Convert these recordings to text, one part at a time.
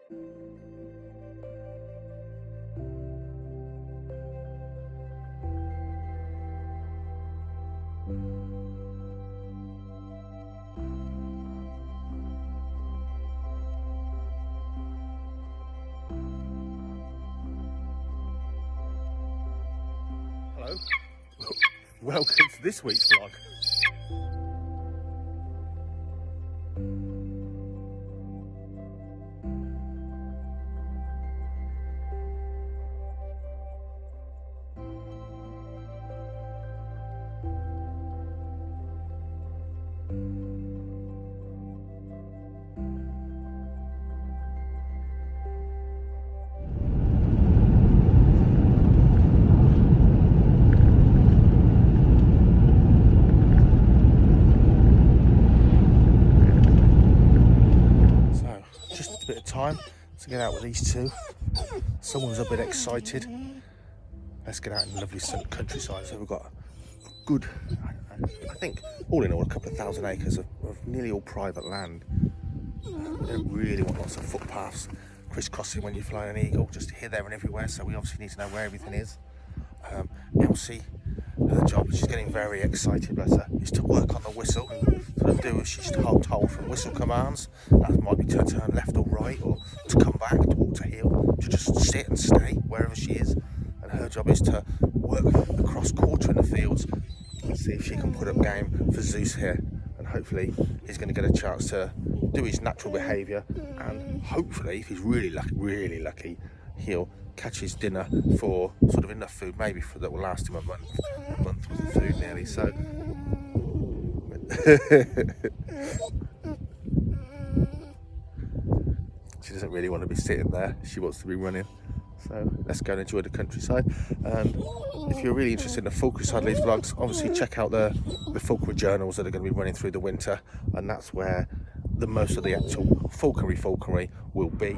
Hello, welcome to this week's vlog. Bit of time to get out with these two. Someone's a bit excited. Let's get out in the lovely countryside. So we've got a good, I think, all in all, a couple of thousand acres of nearly all private land. We don't really want lots of footpaths crisscrossing when you fly an eagle, just here, there and everywhere. So we obviously need to know where everything is. Elsie, her job, she's getting very excited, bless her, is to work on the whistle and sort of do as she's told from whistle commands. That might be to turn left or right, or to come back, to walk to heel, to just sit and stay wherever she is. And her job is to work across quarter in the fields and see if she can put up game for Zeus here. And hopefully he's going to get a chance to do his natural behaviour, and hopefully, if he's really lucky, he'll catch his dinner for sort of enough food, maybe for that will last him a month worth of food nearly. So she doesn't really want to be sitting there, she wants to be running. So let's go and enjoy the countryside. And if you're really interested in the Falconry side of these vlogs, obviously check out the Falconry journals that are going to be running through the winter, and that's where the most of the actual falconry will be.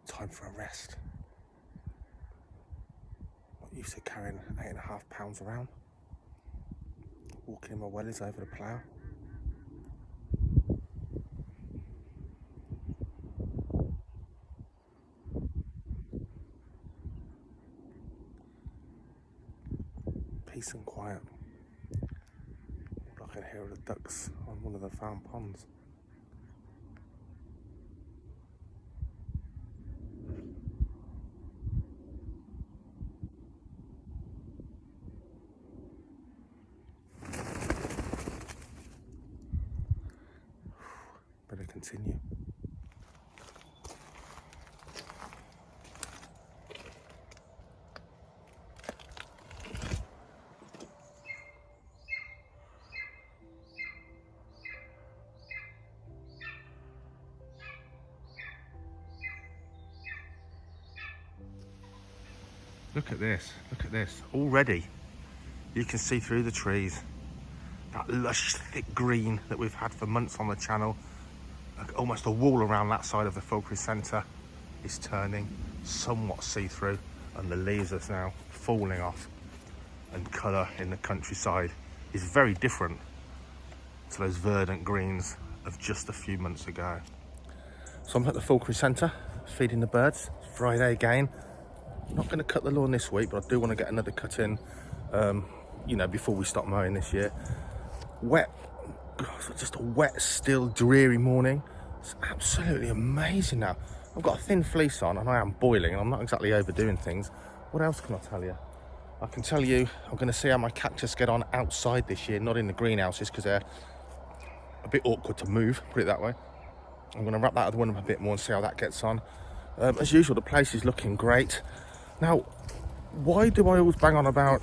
Time for a rest. Not used to carrying 8.5 pounds around. Walking in my wellies over the plough. Peace and quiet. I can hear the ducks on one of the farm ponds. Better continue. Look at this, already you can see through the trees that lush thick green that we've had for months on the channel. Like almost a wall around that side of the Falconry Centre is turning somewhat see-through, and the leaves are now falling off, and colour in the countryside is very different to those verdant greens of just a few months ago. So I'm at the Falconry Centre feeding the birds. It's Friday again. Not going to cut the lawn this week, but I do want to get another cut in, you know, before we stop mowing this year. Wet, just a wet, still, dreary morning. It's absolutely amazing now. I've got a thin fleece on and I am boiling, and I'm not exactly overdoing things. What else can I tell you? I can tell you I'm going to see how my cactus get on outside this year, not in the greenhouses, because they're a bit awkward to move, put it that way. I'm going to wrap that other one up a bit more and see how that gets on. As usual, the place is looking great. Now, why do I always bang on about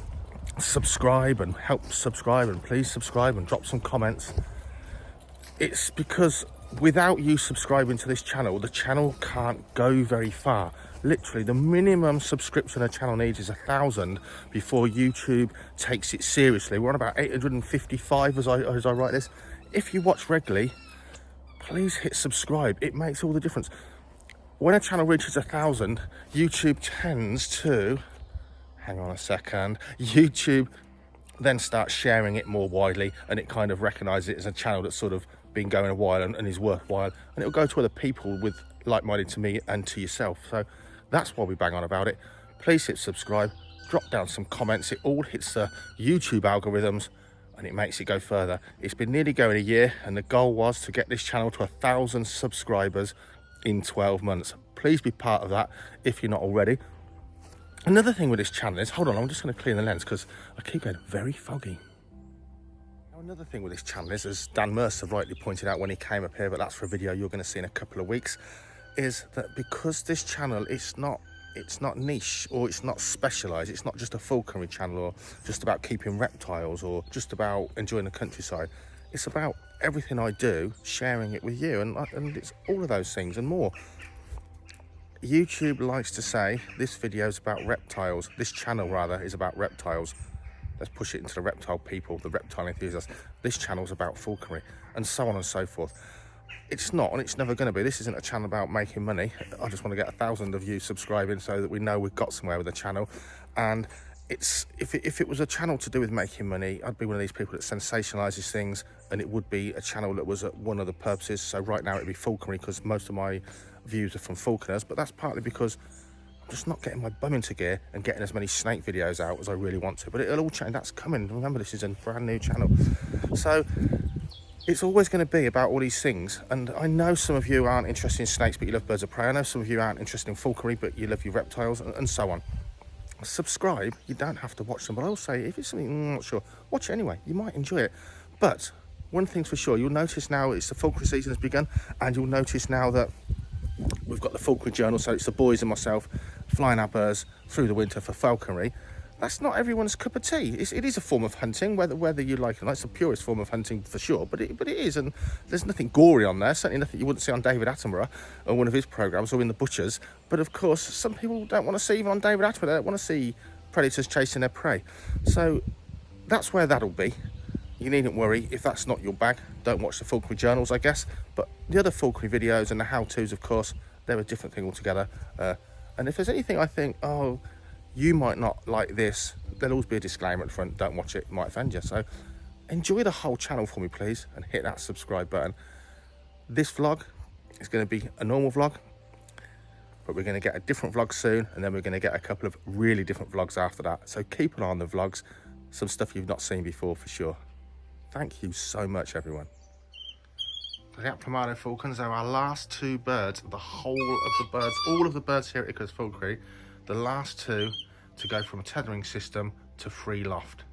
subscribe and help subscribe and please subscribe and drop some comments? It's because without you subscribing to this channel, the channel can't go very far. Literally, the minimum subscription a channel needs is 1,000 before YouTube takes it seriously. We're on about 855 as I write this. If you watch regularly, please hit subscribe. It makes all the difference. When a channel reaches 1,000, YouTube tends to hang on a second, YouTube then starts sharing it more widely, and it kind of recognises it as a channel that's sort of been going a while and is worthwhile, and it'll go to other people with like-minded to me and to yourself. So that's why we bang on about it. Please hit subscribe, drop down some comments. It all hits the YouTube algorithms and it makes it go further. It's been nearly going a year, and the goal was to get this channel to 1,000 subscribers in 12 months. Please be part of that if you're not already. Another thing with this channel is, hold on, I'm just going to clean the lens because I keep getting very foggy. Now, another thing with this channel is, as Dan Mercer rightly pointed out when he came up here, but that's for a video you're going to see in a couple of weeks, is that because this channel it's not niche, or it's not specialised, it's not just a falconry channel or just about keeping reptiles or just about enjoying the countryside. It's about everything I do, sharing it with you, and it's all of those things and more. YouTube likes to say this video is about reptiles, this channel rather is about reptiles. Let's push it into the reptile people, the reptile enthusiasts. This channel's about falconry, and so on and so forth. It's not, and it's never going to be. This isn't a channel about making money. I just want to get 1,000 of you subscribing so that we know we've got somewhere with the channel. And it's if it was a channel to do with making money, I'd be one of these people that sensationalizes things, and it would be a channel that was at one of the purposes. So right now it'd be falconry, because most of my views are from falconers, but that's partly because I'm just not getting my bum into gear and getting as many snake videos out as I really want to. But it'll all change. That's coming. Remember, this is a brand new channel. So it's always going to be about all these things. And I know some of you aren't interested in snakes, but you love birds of prey. I know some of you aren't interested in falconry, but you love your reptiles, and so on. Subscribe. You don't have to watch them, but I'll say if it's something I'm not sure, watch it anyway. You might enjoy it. But one thing's for sure, you'll notice now it's the falconry season has begun, and you'll notice now that we've got the Falconry Journal, so it's the boys and myself flying our birds through the winter for falconry. That's not everyone's cup of tea. It is a form of hunting, whether you like it or not. It's the purest form of hunting for sure, but it is, and there's nothing gory on there, certainly nothing you wouldn't see on David Attenborough or one of his programmes or in The Butchers. But of course, some people don't want to see even on David Attenborough, they don't want to see predators chasing their prey. So that's where that'll be. You needn't worry if that's not your bag. Don't watch the Falconry Journals, I guess. But the other falconry videos and the how-tos, of course, they're a different thing altogether. And if there's anything I think, oh, you might not like this, there'll always be a disclaimer at the front. Don't watch it, it might offend you. So enjoy the whole channel for me, please, and hit that subscribe button. This vlog is going to be a normal vlog, but we're going to get a different vlog soon, and then we're going to get a couple of really different vlogs after that. So keep an eye on the vlogs, some stuff you've not seen before for sure. Thank you so much, everyone. The Aplomado falcons are our last two birds, the whole of the birds, all of the birds here at Icarus Falconry, the last two to go from a tethering system to free loft.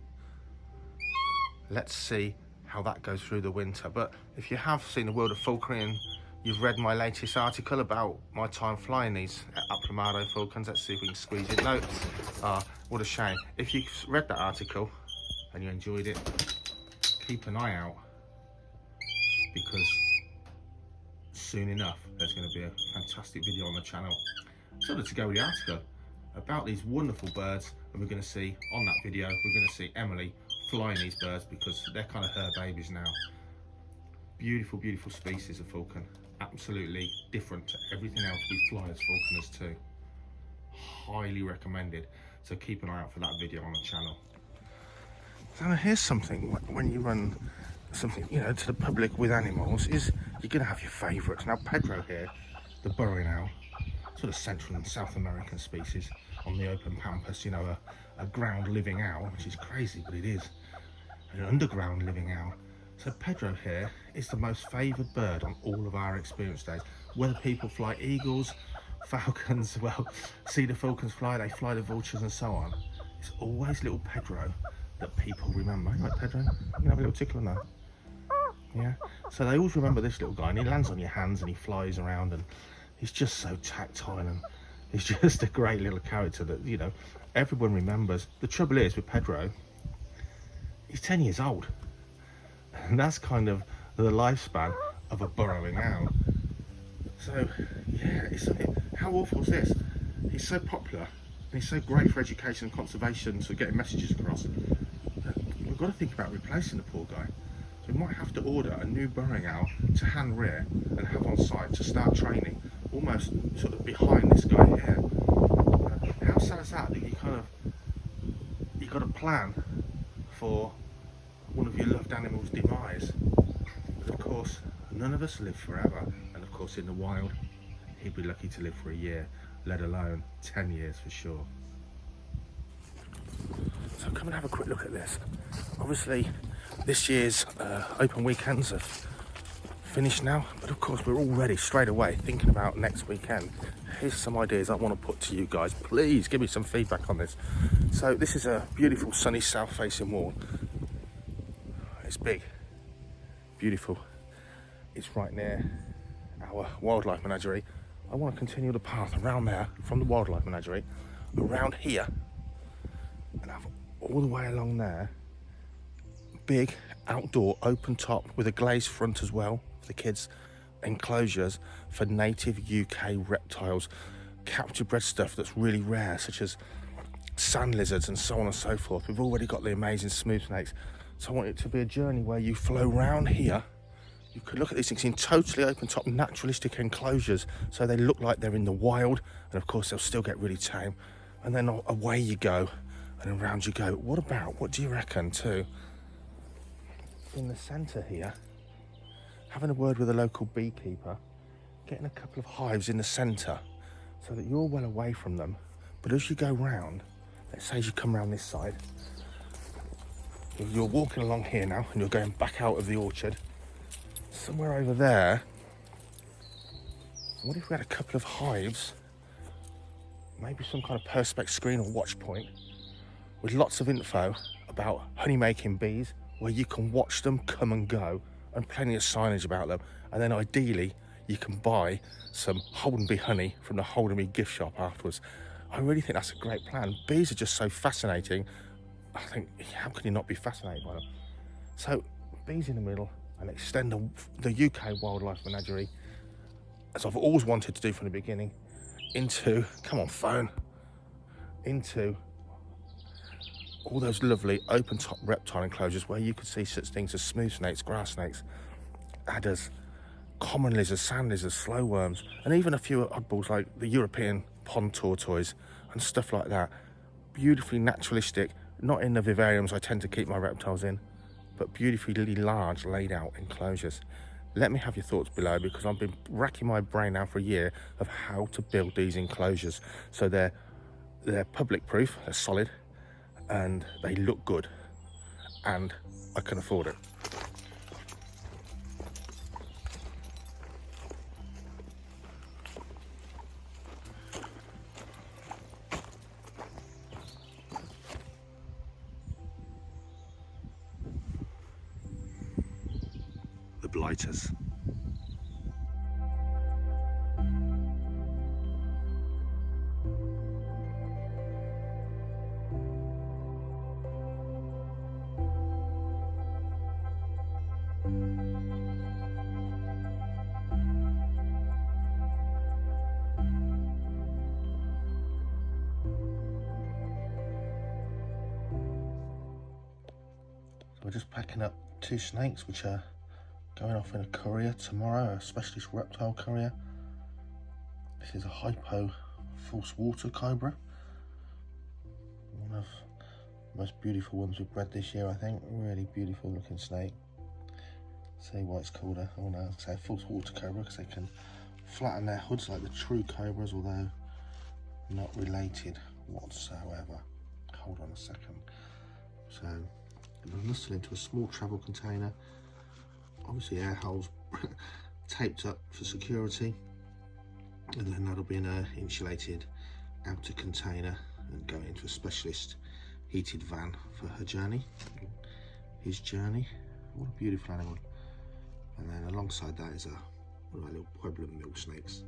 Let's see how that goes through the winter. But if you have seen the world of falconry and you've read my latest article about my time flying these Aplomado falcons, let's see if we can squeeze it. No, what a shame. If you've read that article and you enjoyed it, keep an eye out, because soon enough there's going to be a fantastic video on the channel sort of to go with the article about these wonderful birds, and we're going to see on that video, we're going to see Emily flying these birds because they're kind of her babies now. Beautiful, beautiful species of falcon, absolutely different to everything else we fly as falconers too. Highly recommended, so keep an eye out for that video on the channel. So here's something, when you run something, you know, to the public with animals, is you're going to have your favourites. Now Pedro here, the burrowing owl, sort of Central and South American species on the open pampas, you know, a ground living owl, which is crazy, but it is, and an underground living owl. So Pedro here is the most favoured bird on all of our experience days. Whether people fly eagles, falcons, well, see the falcons fly, they fly the vultures and so on. It's always little Pedro that people remember. Right, Pedro? You can have a little tickle on that. Yeah? So they always remember this little guy, and he lands on your hands and he flies around, and he's just so tactile, and he's just a great little character that, you know, everyone remembers. The trouble is with Pedro, he's 10 years old. And that's kind of the lifespan of a burrowing owl. So, yeah, how awful is this? He's so popular, and he's so great for education and conservation, so getting messages across. We've got to think about replacing the poor guy. So we might have to order a new burrowing owl to hand rear and have on site to start training, almost sort of behind this guy here. How sad is that, that you kind of plan for one of your loved animals' demise. But of course, none of us live forever. And of course, in the wild, he'd be lucky to live for a year, let alone 10 years for sure. So come and have a quick look at this. Obviously, this year's open weekends have finished now, but of course we're already straight away thinking about next weekend. Here's some ideas I want to put to you guys. Please give me some feedback on this. So this is a beautiful sunny south-facing wall. It's big, beautiful. It's right near our wildlife menagerie. I want to continue the path around there from the wildlife menagerie, around here, and have all the way along there. Big outdoor open top with a glazed front as well for the kids. Enclosures for native UK reptiles, capture bred stuff that's really rare, such as sand lizards and so on and so forth. We've already got the amazing smooth snakes, so I want it to be a journey where you flow round here. You could look at these things in totally open top naturalistic enclosures, so they look like they're in the wild, and of course they'll still get really tame. And then away you go, and around you go. What do you reckon too? In the centre here, having a word with a local beekeeper, getting a couple of hives in the centre so that you're well away from them. But as you go round, let's say as you come round this side, you're walking along here now and you're going back out of the orchard. Somewhere over there, what if we had a couple of hives, maybe some kind of perspex screen or watch point with lots of info about honey making bees, where you can watch them come and go, and plenty of signage about them. And then ideally you can buy some Holden Bee honey from the Holden Bee gift shop afterwards. I really think that's a great plan. Bees are just so fascinating. I think, how can you not be fascinated by them? So bees in the middle, and extend the UK wildlife menagerie, as I've always wanted to do from the beginning, into, come on phone, into all those lovely open top reptile enclosures where you could see such things as smooth snakes, grass snakes, adders, common lizards, sand lizards, slow worms, and even a few oddballs like the European pond tortoise and stuff like that. Beautifully naturalistic, not in the vivariums I tend to keep my reptiles in, but beautifully large laid out enclosures. Let me have your thoughts below, because I've been racking my brain now for a year of how to build these enclosures so they're public proof, they're solid, and they look good, and I can afford it. The blighters. We're just packing up 2 snakes which are going off in a courier tomorrow, a specialist reptile courier. This is a hypo false water cobra, one of the most beautiful ones we've bred this year, I think. Really beautiful looking snake. See why it's called a, oh no, say a false water cobra, because they can flatten their hoods like the true cobras, although not related whatsoever. Hold on a second. So nestled into a small travel container, obviously air holes taped up for security, and then that'll be in an insulated outer container and go into a specialist heated van for her journey, his journey. What a beautiful animal. And then alongside that is one of our little Pueblo milk snakes,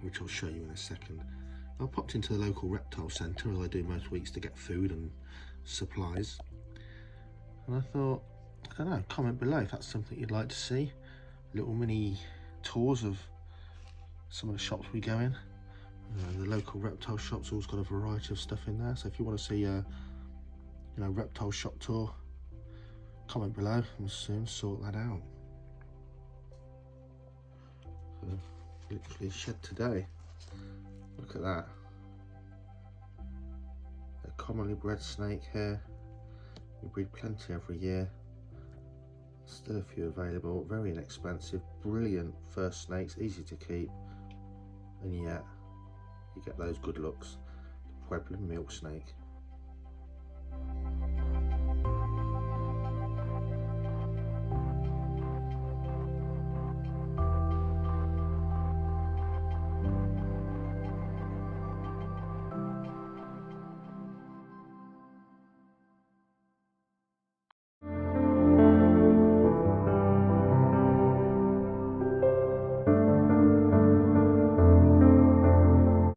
which I'll show you in a second. I popped into the local reptile centre, as I do most weeks, to get food and supplies. And I thought, I don't know, comment below if that's something you'd like to see. Little mini tours of some of the shops we go in. The local reptile shop's always got a variety of stuff in there. So if you want to see a reptile shop tour, comment below and we'll soon sort that out. So, literally shed today. Look at that. A a commonly bred snake here. We breed plenty every year. Still a few available, very inexpensive, brilliant first snakes, easy to keep, and yet you get those good looks. The Pueblo milk snake.